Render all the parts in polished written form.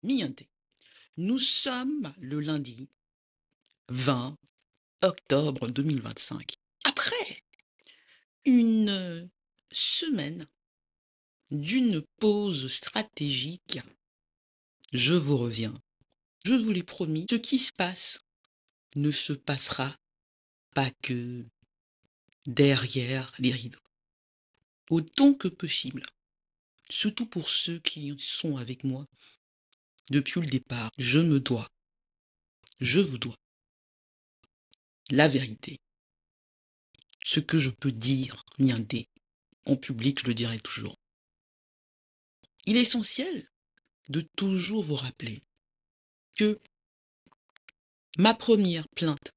Mienté. Nous sommes le lundi 20 octobre 2025. Après une semaine d'une pause stratégique, je vous reviens. Je vous l'ai promis, ce qui se passe ne se passera pas que derrière les rideaux. Autant que possible, surtout pour ceux qui sont avec moi depuis le départ, je vous dois la vérité. Ce que je peux dire, niinté, en public, je le dirai toujours. Il est essentiel de toujours vous rappeler que ma première plainte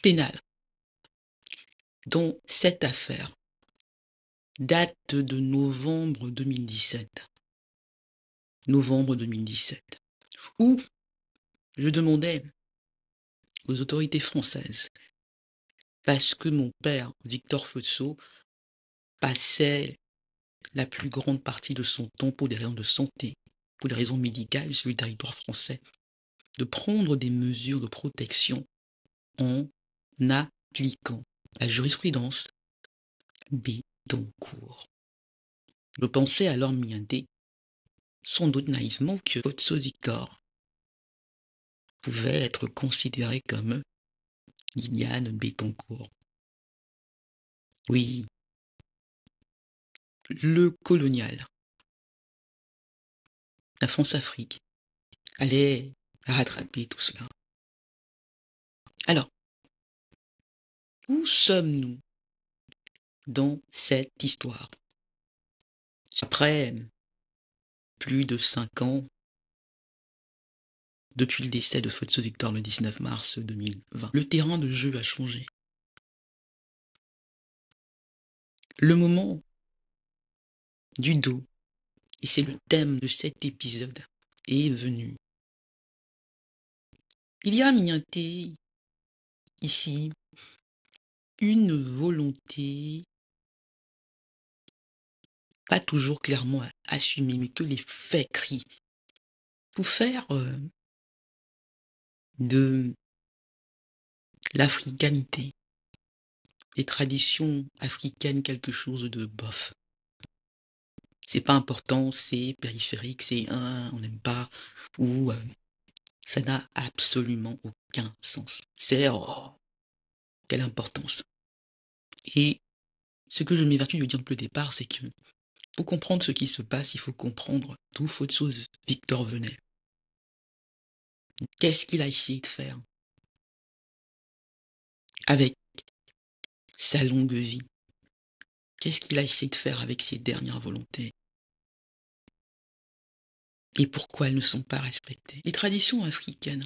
pénale dans cette affaire date de novembre 2017. Novembre 2017. Où je demandais aux autorités françaises, parce que mon père, Victor Feutsot, passait la plus grande partie de son temps pour des raisons de santé, pour des raisons médicales sur le territoire français, de prendre des mesures de protection en appliquant la jurisprudence Bettencourt. Je pensais alors miinter, sans doute naïvement, que Otso Victor pouvait être considéré comme Liliane Bettencourt. Oui, le colonial, la France-Afrique, allait rattraper tout cela. Alors, où sommes-nous dans cette histoire? Après plus de 5 ans, depuis le décès de Otso Victor le 19 mars 2020, le terrain de jeu a changé. Le moment du dos, et c'est le thème de cet épisode, est venu. Il y a miinté ici une volonté, pas toujours clairement assumée, mais que les faits crient, pour faire de l'africanité, des traditions africaines, quelque chose de bof. C'est pas important, c'est périphérique, c'est on n'aime pas, ou ça n'a absolument aucun sens. C'est quelle importance. Et ce que je m'évertue de dire depuis le départ, c'est que pour comprendre ce qui se passe, il faut comprendre d'où Otso Victor venait. Qu'est-ce qu'il a essayé de faire avec sa longue vie? Qu'est-ce qu'il a essayé de faire avec ses dernières volontés? Et pourquoi elles ne sont pas respectées? Les traditions africaines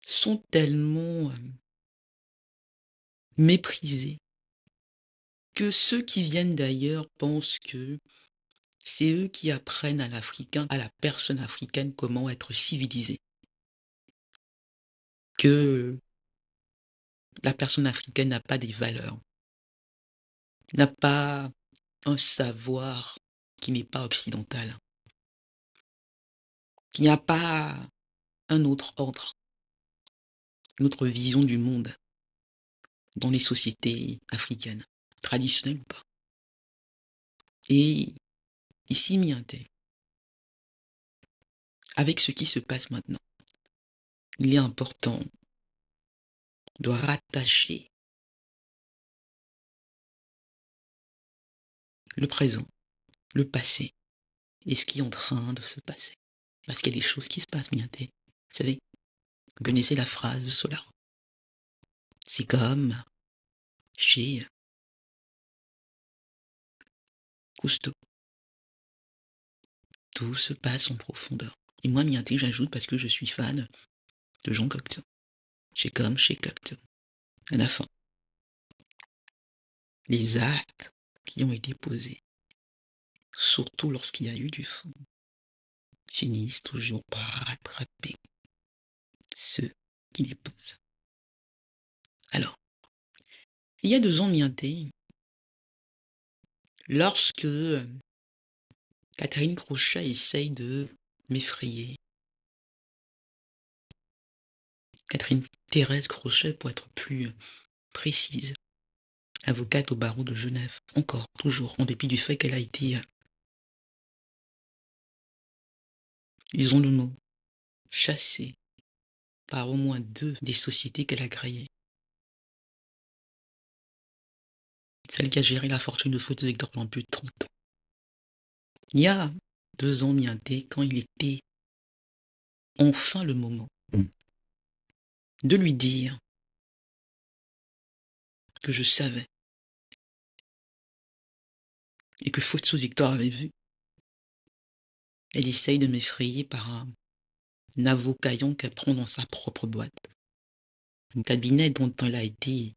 sont tellement méprisées que ceux qui viennent d'ailleurs pensent que c'est eux qui apprennent à l'Africain, à la personne africaine, comment être civilisée. Que la personne africaine n'a pas des valeurs, n'a pas un savoir qui n'est pas occidental, qu'il n'y a pas un autre ordre, une autre vision du monde dans les sociétés africaines, traditionnelles ou pas. Et ici, miinté, avec ce qui se passe maintenant, il est important de rattacher le présent, le passé et ce qui est en train de se passer. Parce qu'il y a des choses qui se passent, miinté. Vous savez, vous connaissez la phrase de Solar. C'est comme chez Cousteau. Tout se passe en profondeur. Et moi, miinté, j'ajoute parce que je suis fan de Jean Cocteau. C'est comme chez Cocteau. À la fin, les actes qui ont été posés, surtout lorsqu'il y a eu du fond, finissent toujours par rattraper ceux qui les posent. Alors, il y a 2 ans, miinté, lorsque Catherine Crochet essaye de m'effrayer. Catherine Thérèse Crochet, pour être plus précise, avocate au barreau de Genève, encore, toujours, en dépit du fait qu'elle a été, usons le mot, chassée par au moins 2 des sociétés qu'elle a créées. Celle qui a géré la fortune de Photo Victor pendant plus de 30 ans. Il y a 2 ans, Mianté, quand il était enfin le moment de lui dire que je savais et que Photo Victor avait vu, elle essaye de m'effrayer par un avocaillon qu'elle prend dans sa propre boîte. Un cabinet dont elle a été,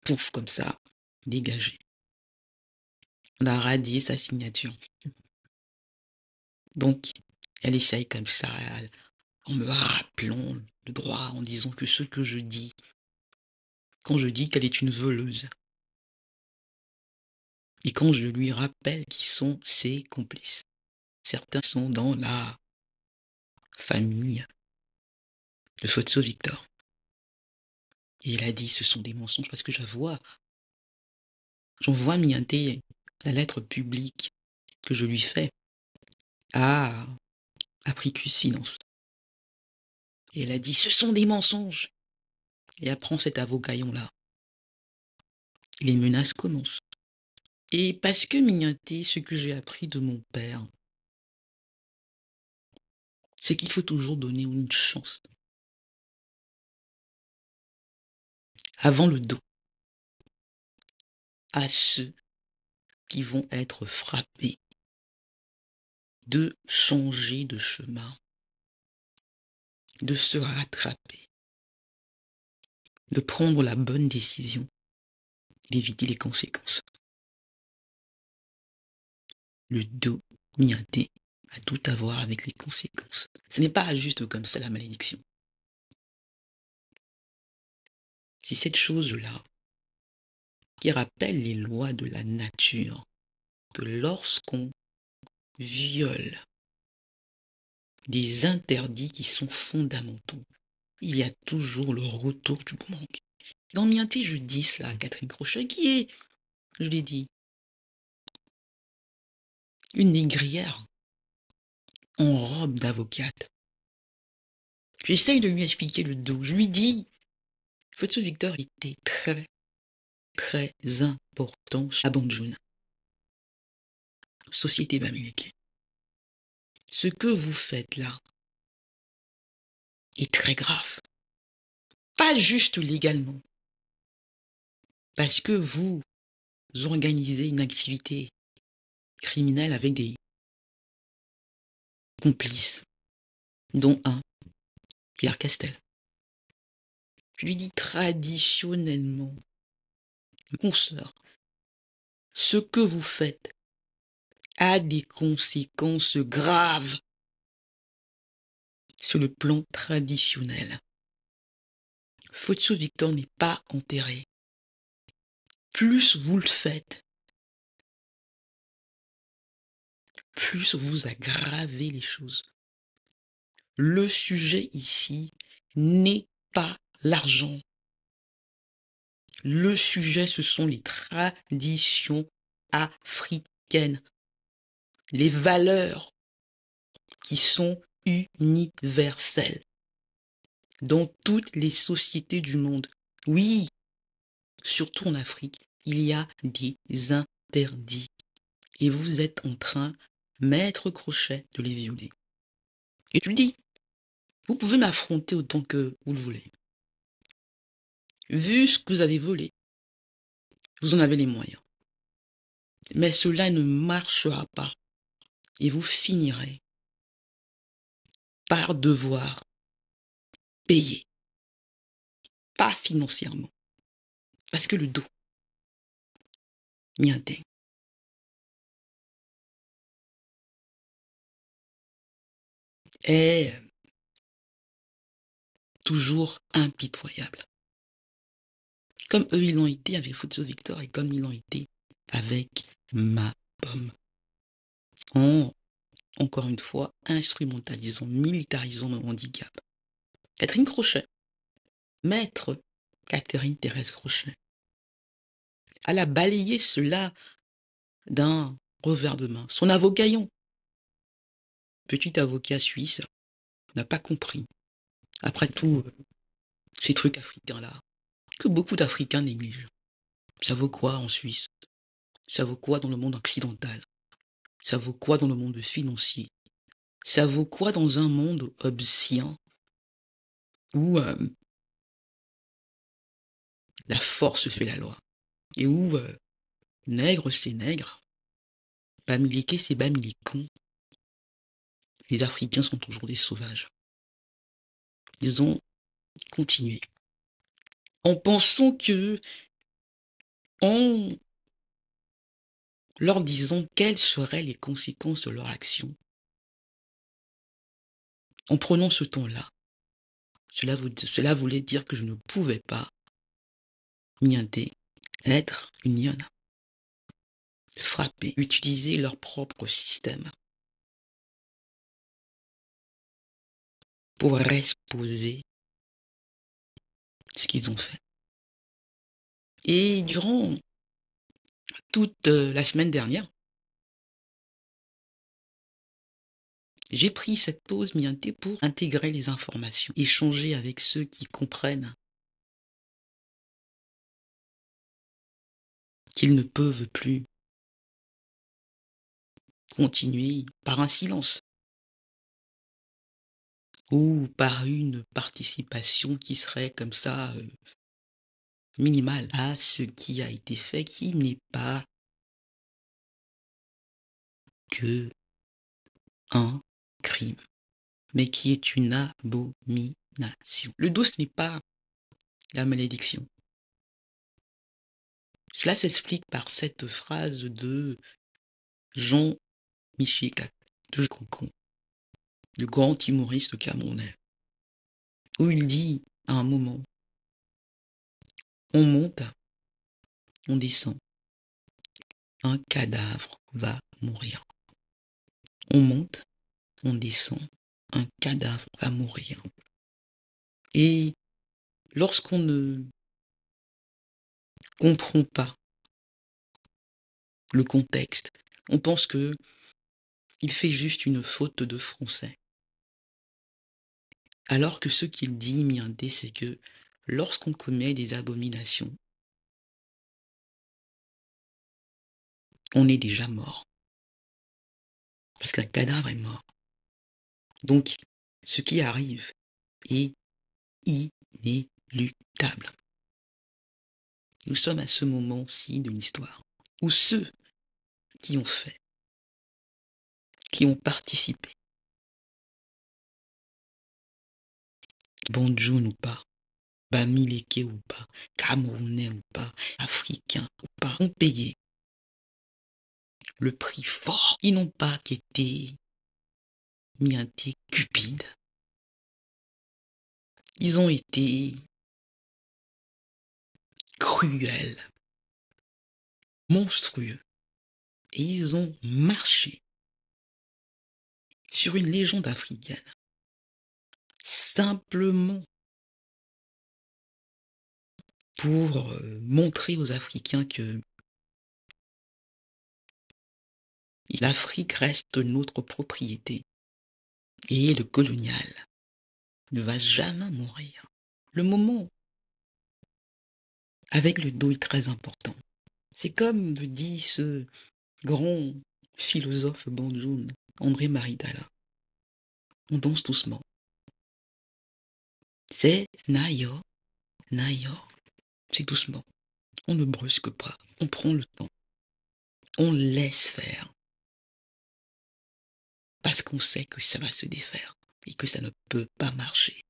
pouf, comme ça, dégagé. On a radié sa signature. Donc, elle essaye comme ça, en me rappelant le droit, en disant que ce que je dis, quand je dis qu'elle est une voleuse, et quand je lui rappelle qui sont ses complices. Certains sont dans la famille de Photo Victor. Et elle a dit, ce sont des mensonges, parce que j'en vois Mianté, la lettre publique que je lui fais à Apricus Finance. Et elle a dit, ce sont des mensonges. Et elle prend cet avocaillon-là. Et les menaces commencent. Et parce que Mignonté, ce que j'ai appris de mon père, c'est qu'il faut toujours donner une chance avant le dos à ceux qui vont être frappés de changer de chemin, de se rattraper, de prendre la bonne décision, d'éviter les conséquences. Le dos Mignonté a tout à voir avec les conséquences. Ce n'est pas juste comme ça la malédiction. C'est cette chose-là qui rappelle les lois de la nature, que lorsqu'on viole des interdits qui sont fondamentaux, il y a toujours le retour du boomerang. Dans Mianté, je dis cela à Catherine Crochet, qui est, je l'ai dit, une négrière en robe d'avocate. J'essaye de lui expliquer le dos. Je lui dis, Photo Victor était très, très important à Banjoun. Société Bamileke. Ce que vous faites là est très grave. Pas juste légalement. Parce que vous organisez une activité criminelle avec des complices, dont un, Pierre Castel. Je lui dis traditionnellement, consoeur, ce que vous faites a des conséquences graves sur le plan traditionnel. Photo Victor n'est pas enterré. Plus vous le faites, plus vous aggravez les choses. Le sujet ici n'est pas l'argent. Le sujet, ce sont les traditions africaines, les valeurs qui sont universelles dans toutes les sociétés du monde. Oui, surtout en Afrique, il y a des interdits. Et vous êtes en train, maître Crochet, de les violer. Et tu dis, vous pouvez m'affronter autant que vous le voulez. Vu ce que vous avez volé, vous en avez les moyens. Mais cela ne marchera pas. Et vous finirez par devoir payer. Pas financièrement. Parce que le dos, Mianté, est toujours impitoyable. Comme eux, ils l'ont été avec Photo Victor et comme ils l'ont été avec ma pomme. encore une fois, instrumentalisant, militarisant le handicap. Catherine Crochet, maître Catherine Thérèse Crochet, elle a balayé cela d'un revers de main. Son avocaillon, petit avocat suisse, n'a pas compris, après tout, ces trucs africains-là, que beaucoup d'Africains négligent. Ça vaut quoi en Suisse? Ça vaut quoi dans le monde occidental? Ça vaut quoi dans le monde financier? Ça vaut quoi dans un monde hobbesien où la force fait la loi et où nègre c'est nègre, bamiliqué c'est bamilicon. Les Africains sont toujours des sauvages. Ils ont continué en pensant que, en leur disant quelles seraient les conséquences de leur action, en prenant ce temps-là, cela voulait dire que je ne pouvais pas miinter, être une lionne, frapper, utiliser leur propre système pour exposer ce qu'ils ont fait. Et durant toute la semaine dernière, j'ai pris cette pause miintée pour intégrer les informations, échanger avec ceux qui comprennent qu'ils ne peuvent plus continuer par un silence ou par une participation qui serait comme ça minimale à ce qui a été fait, qui n'est pas que un crime, mais qui est une abomination. Le dos, ce n'est pas la malédiction. Cela s'explique par cette phrase de Jean-Michel Concon, le grand humoriste camerounais, où il dit à un moment, on monte, on descend, un cadavre va mourir. On monte, on descend, un cadavre va mourir. Et lorsqu'on ne comprend pas le contexte, on pense que il fait juste une faute de français. Alors que ce qu'il dit, Miindé, c'est que lorsqu'on commet des abominations, on est déjà mort. Parce qu'un cadavre est mort. Donc, ce qui arrive est inéluctable. Nous sommes à ce moment-ci de l'histoire où ceux qui ont fait, qui ont participé, Banjoun ou pas, Bamileke ou pas, Camerounais ou pas, Africains ou pas, ont payé le prix fort. Ils n'ont pas été miintés cupides. Ils ont été cruels, monstrueux. Et ils ont marché sur une légende africaine. Simplement pour montrer aux Africains que l'Afrique reste notre propriété et le colonial ne va jamais mourir. Le moment avec le dos est très important. C'est comme dit ce grand philosophe Banjoun, André-Marie Dalla. On danse doucement. C'est Nayo, Nayo. C'est doucement. On ne brusque pas. On prend le temps. On laisse faire. Parce qu'on sait que ça va se défaire et que ça ne peut pas marcher.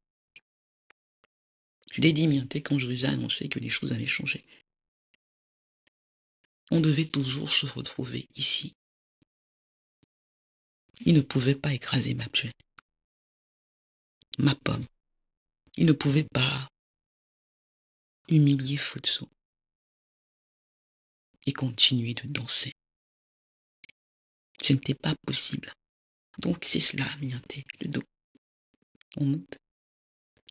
Je l'ai dit miinté quand je vous ai annoncé que les choses allaient changer. On devait toujours se retrouver ici. Il ne pouvait pas écraser ma tuée, ma pomme. Il ne pouvait pas humilier Futsu et continuer de danser. Ce n'était pas possible. Donc c'est cela, miinté, le dos. On monte,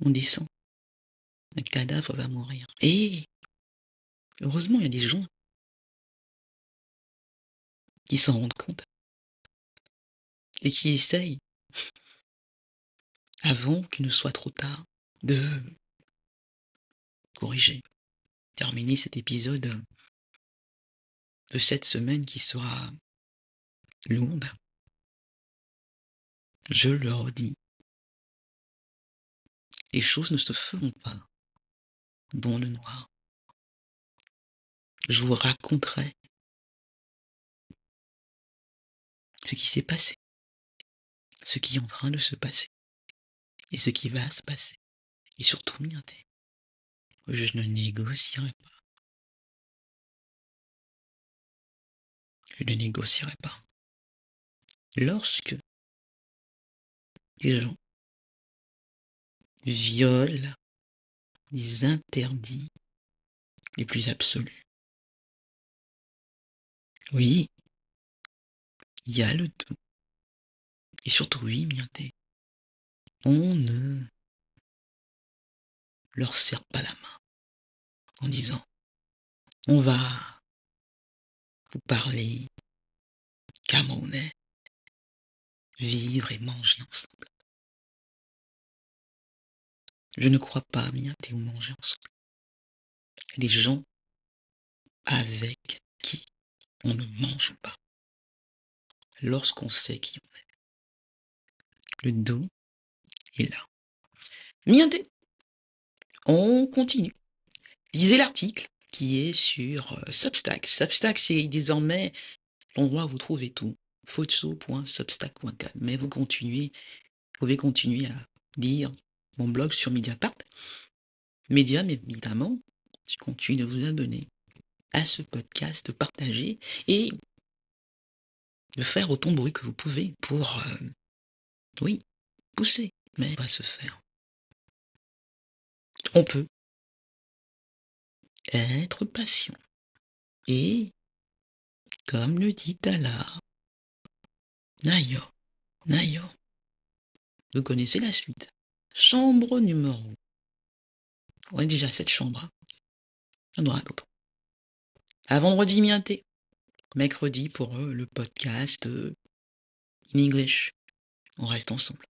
on descend, le cadavre va mourir. Et heureusement, il y a des gens qui s'en rendent compte et qui essayent, avant qu'il ne soit trop tard, de corriger, terminer cet épisode de cette semaine qui sera lourde. Je le redis, les choses ne se feront pas dans le noir. Je vous raconterai ce qui s'est passé, ce qui est en train de se passer, et ce qui va se passer. Et surtout, miinté, je ne négocierai pas. Je ne négocierai pas. Lorsque les gens violent les interdits les plus absolus, oui, il y a le tout. Et surtout, oui, miinté, on ne leur serre pas la main en disant on va vous parler camerounais, vivre et manger ensemble. Je ne crois pas, miinté, au manger ensemble. Il y a des gens avec qui on ne mange pas lorsqu'on sait qui on est. Le dos est là. Miinté, on continue. Lisez l'article qui est sur Substack. Substack, c'est désormais l'endroit où vous trouvez tout. Fotso.substack.com. Mais vous pouvez continuer à lire mon blog sur Mediapart. Medium, évidemment, je continue de vous abonner à ce podcast, de partager et de faire autant de bruit que vous pouvez pour, oui, pousser. Mais ça va se faire. On peut être patient. Et, comme le dit Tala, Nayo, vous connaissez la suite. Chambre numéro. On est déjà à cette chambre. Il y en aura d'autres. À vendredi, miinté. Mercredi pour le podcast in English. On reste ensemble.